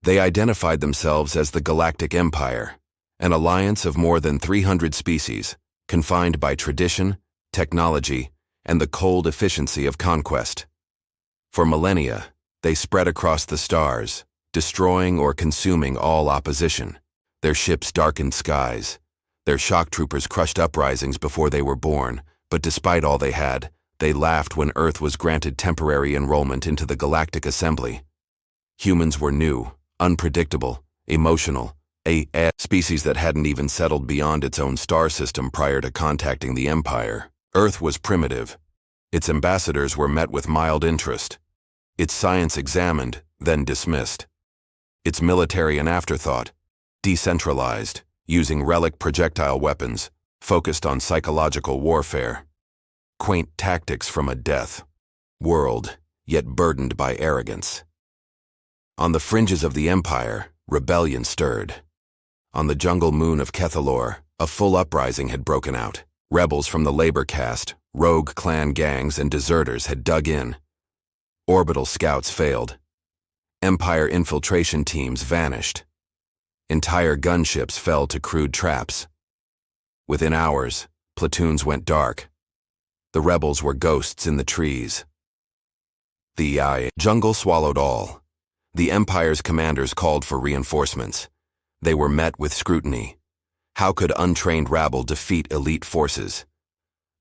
They identified themselves as the Galactic Empire, an alliance of more than 300 species, confined by tradition, technology, and the cold efficiency of conquest. For millennia, they spread across the stars, destroying or consuming all opposition. Their ships darkened skies. Their shock troopers crushed uprisings before they were born, but despite all they had, they laughed when Earth was granted temporary enrollment into the Galactic Assembly. Humans were new, unpredictable, emotional, a species that hadn't even settled beyond its own star system prior to contacting the Empire. Earth was primitive. Its ambassadors were met with mild interest. Its science examined, then dismissed. Its military an afterthought, decentralized, using relic projectile weapons, focused on psychological warfare. Quaint tactics from a death world, yet burdened by arrogance. On the fringes of the Empire, rebellion stirred. On the jungle moon of Kethalor, a full uprising had broken out. Rebels from the labor caste, rogue clan gangs, and deserters had dug in. Orbital scouts failed. Empire infiltration teams vanished. Entire gunships fell to crude traps. Within hours, platoons went dark. The rebels were ghosts in the trees. The jungle swallowed all. The Empire's commanders called for reinforcements. They were met with scrutiny. How could untrained rabble defeat elite forces?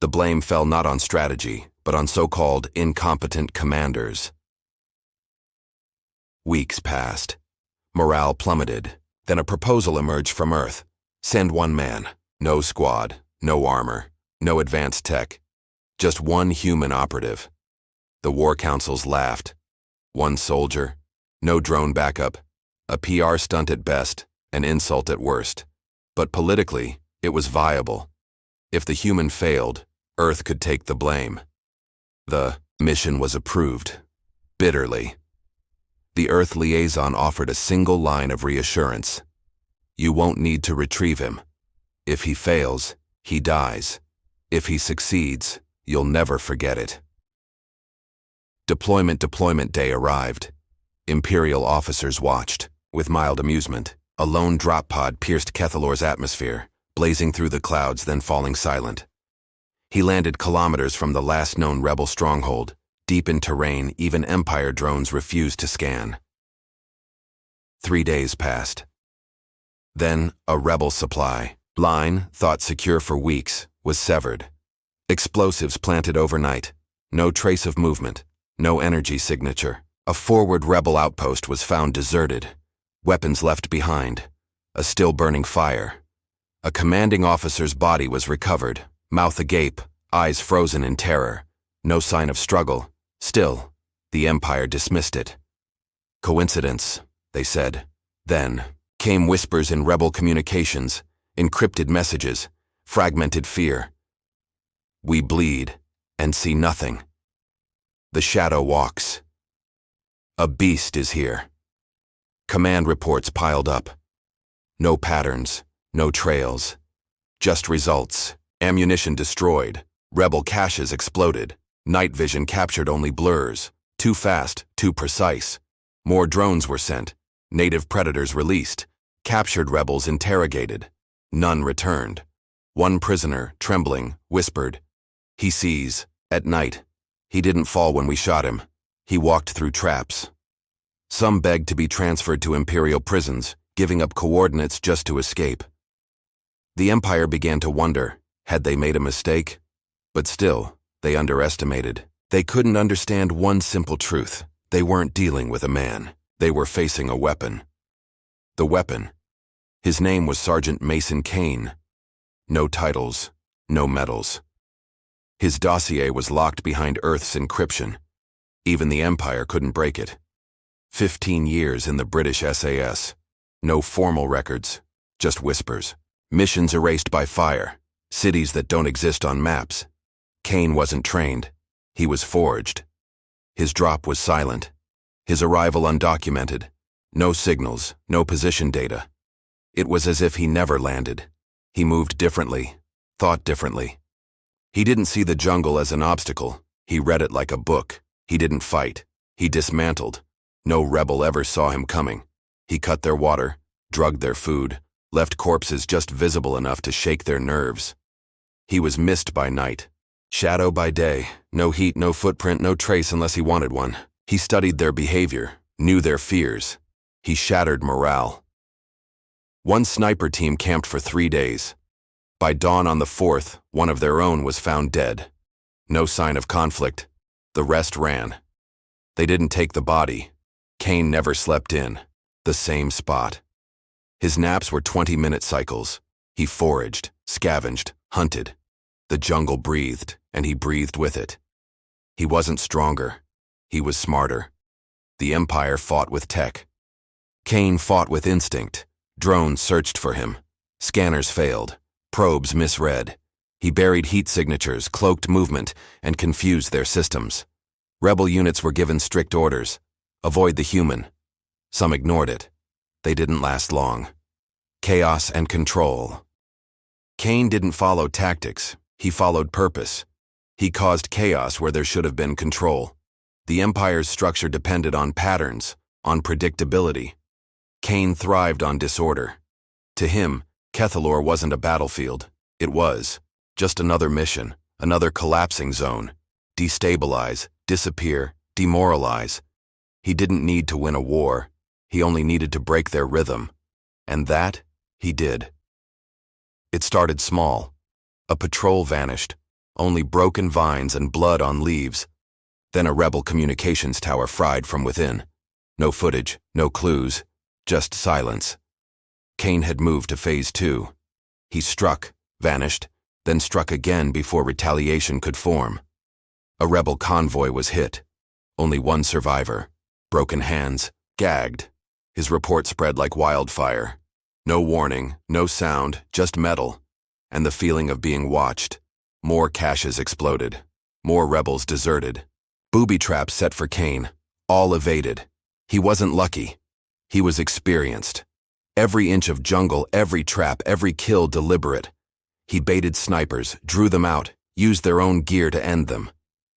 The blame fell not on strategy, but on so-called incompetent commanders. Weeks passed. Morale plummeted. Then a proposal emerged from Earth. Send one man. No squad, no armor, no advanced tech. Just one human operative. The war councils laughed. One soldier. No drone backup. A PR stunt at best, an insult at worst. But politically, it was viable. If the human failed, Earth could take the blame. The mission was approved. Bitterly. The Earth liaison offered a single line of reassurance. You won't need to retrieve him. If he fails, he dies. If he succeeds, you'll never forget it. Deployment day arrived. Imperial officers watched. With mild amusement, a lone drop pod pierced Kethalor's atmosphere, blazing through the clouds, then falling silent. He landed kilometers from the last known rebel stronghold, deep in terrain even Empire drones refused to scan. 3 days passed. Then, a rebel supply line, thought secure for weeks, was severed. Explosives planted overnight. No trace of movement. No energy signature. A forward rebel outpost was found deserted. Weapons left behind. A still-burning fire. A commanding officer's body was recovered, mouth agape, eyes frozen in terror. No sign of struggle. Still, the Empire dismissed it. Coincidence, they said. Then came whispers in rebel communications, encrypted messages, fragmented fear. We bleed and see nothing. The shadow walks. A beast is here. Command reports piled up. No patterns, no trails. Just results. Ammunition destroyed. Rebel caches exploded. Night vision captured only blurs. Too fast, too precise. More drones were sent. Native predators released. Captured rebels interrogated. None returned. One prisoner, trembling, whispered, "He sees. At night. He didn't fall when we shot him. He walked through traps." Some begged to be transferred to Imperial prisons, giving up coordinates just to escape. The Empire began to wonder, had they made a mistake? But still, they underestimated. They couldn't understand one simple truth. They weren't dealing with a man. They were facing a weapon. The weapon. His name was Sergeant Mason Kane. No titles, no medals. His dossier was locked behind Earth's encryption. Even the Empire couldn't break it. 15 years in the British SAS. No formal records, just whispers. Missions erased by fire. Cities that don't exist on maps. Kane wasn't trained. He was forged. His drop was silent. His arrival undocumented. No signals, no position data. It was as if he never landed. He moved differently, thought differently. He didn't see the jungle as an obstacle. He read it like a book. He didn't fight. He dismantled. No rebel ever saw him coming. He cut their water, drugged their food, left corpses just visible enough to shake their nerves. He was mist by night, shadow by day, no heat, no footprint, no trace unless he wanted one. He studied their behavior, knew their fears. He shattered morale. One sniper team camped for 3 days. By dawn on the 4th, one of their own was found dead. No sign of conflict. The rest ran. They didn't take the body. Kane never slept in. The same spot. His naps were 20-minute cycles. He foraged, scavenged, hunted. The jungle breathed, and he breathed with it. He wasn't stronger. He was smarter. The Empire fought with tech. Kane fought with instinct. Drones searched for him. Scanners failed. Probes misread. He buried heat signatures, cloaked movement, and confused their systems. Rebel units were given strict orders. Avoid the human. Some ignored it. They didn't last long. Chaos and control. Kane didn't follow tactics. He followed purpose. He caused chaos where there should have been control. The Empire's structure depended on patterns, on predictability. Kane thrived on disorder. To him, Kethalor wasn't a battlefield. It was just another mission, another collapsing zone. Destabilize, disappear, demoralize. He didn't need to win a war. He only needed to break their rhythm. And that, he did. It started small. A patrol vanished, only broken vines and blood on leaves. Then a rebel communications tower fried from within. No footage, no clues, just silence. Kane had moved to Phase 2. He struck, vanished, then struck again before retaliation could form. A rebel convoy was hit. Only one survivor. Broken hands, gagged. His report spread like wildfire. No warning, no sound, just metal. And the feeling of being watched. More caches exploded. More rebels deserted. Booby traps set for Kane. All evaded. He wasn't lucky. He was experienced. Every inch of jungle, every trap, every kill deliberate. He baited snipers, drew them out, used their own gear to end them.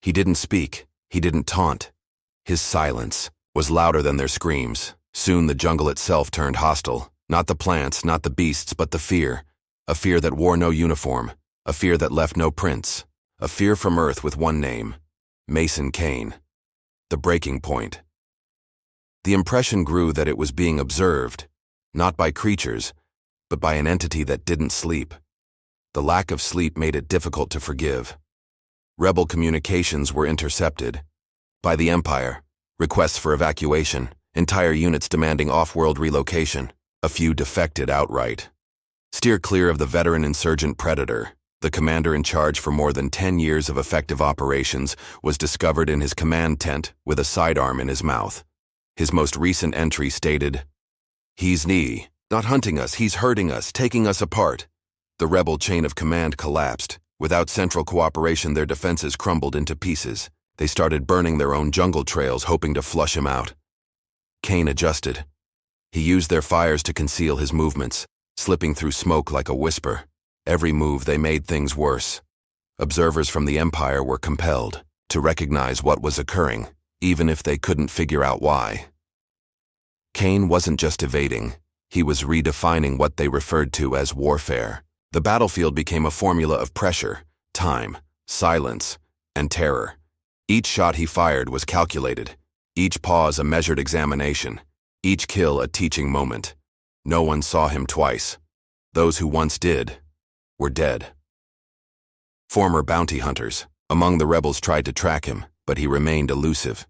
He didn't speak. He didn't taunt. His silence was louder than their screams. Soon the jungle itself turned hostile. Not the plants, not the beasts, but the fear. A fear that wore no uniform. A fear that left no prints. A fear from Earth with one name. Mason Kane. The breaking point. The impression grew that it was being observed, not by creatures, but by an entity that didn't sleep. The lack of sleep made it difficult to forgive. Rebel communications were intercepted. By the Empire, requests for evacuation, entire units demanding off-world relocation. A few defected outright. Steer clear of the veteran insurgent Predator. The commander in charge for more than 10 years of effective operations was discovered in his command tent with a sidearm in his mouth. His most recent entry stated, "He's not hunting us, he's hurting us, taking us apart." The rebel chain of command collapsed. Without central cooperation, their defenses crumbled into pieces. They started burning their own jungle trails, hoping to flush him out. Kane adjusted. He used their fires to conceal his movements, slipping through smoke like a whisper. Every move they made things worse. Observers from the Empire were compelled to recognize what was occurring, even if they couldn't figure out why. Kane wasn't just evading, he was redefining what they referred to as warfare. The battlefield became a formula of pressure, time, silence, and terror. Each shot he fired was calculated, each pause a measured examination, each kill a teaching moment. No one saw him twice. Those who once did were dead. Former bounty hunters among the rebels tried to track him, but he remained elusive.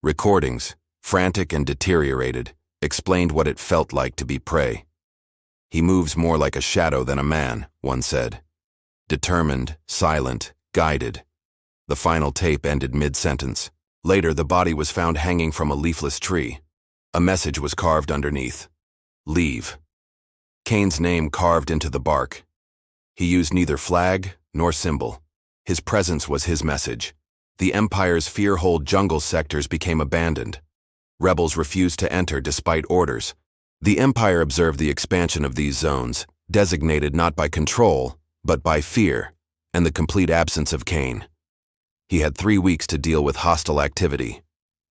Recordings, frantic and deteriorated, explained what it felt like to be prey. "He moves more like a shadow than a man," one said. Determined, silent, guided. The final tape ended mid-sentence. Later, the body was found hanging from a leafless tree. A message was carved underneath. "Leave." Kane's name carved into the bark. He used neither flag nor symbol. His presence was his message. The Empire's fear-hold jungle sectors became abandoned. Rebels refused to enter despite orders. The Empire observed the expansion of these zones, designated not by control, but by fear, and the complete absence of Kane. He had 3 weeks to deal with hostile activity.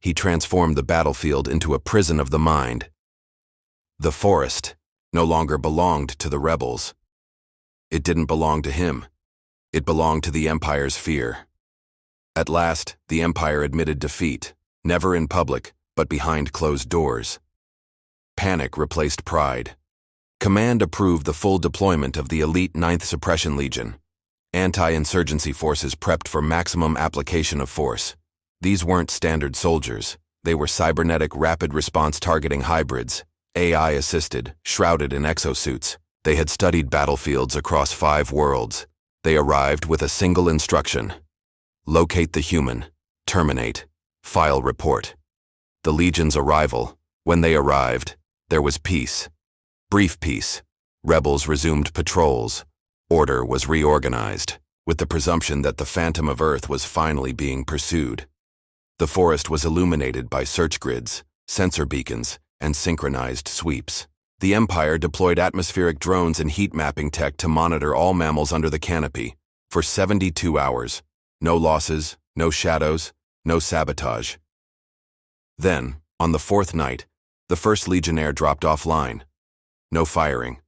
He transformed the battlefield into a prison of the mind. The forest no longer belonged to the rebels. It didn't belong to him. It belonged to the Empire's fear. At last, the Empire admitted defeat, never in public, but behind closed doors. Panic replaced pride. Command approved the full deployment of the elite 9th Suppression Legion. Anti-insurgency forces prepped for maximum application of force. These weren't standard soldiers. They were cybernetic rapid response targeting hybrids, AI-assisted, shrouded in exosuits. They had studied battlefields across 5 worlds. They arrived with a single instruction: locate the human, terminate, file report. The Legion's arrival. When they arrived, there was peace. Brief peace. Rebels resumed patrols. Order was reorganized, with the presumption that the Phantom of Earth was finally being pursued. The forest was illuminated by search grids, sensor beacons, and synchronized sweeps. The Empire deployed atmospheric drones and heat mapping tech to monitor all mammals under the canopy for 72 hours. No losses, no shadows, no sabotage. Then, on the 4th night, the first Legionnaire dropped offline. No firing,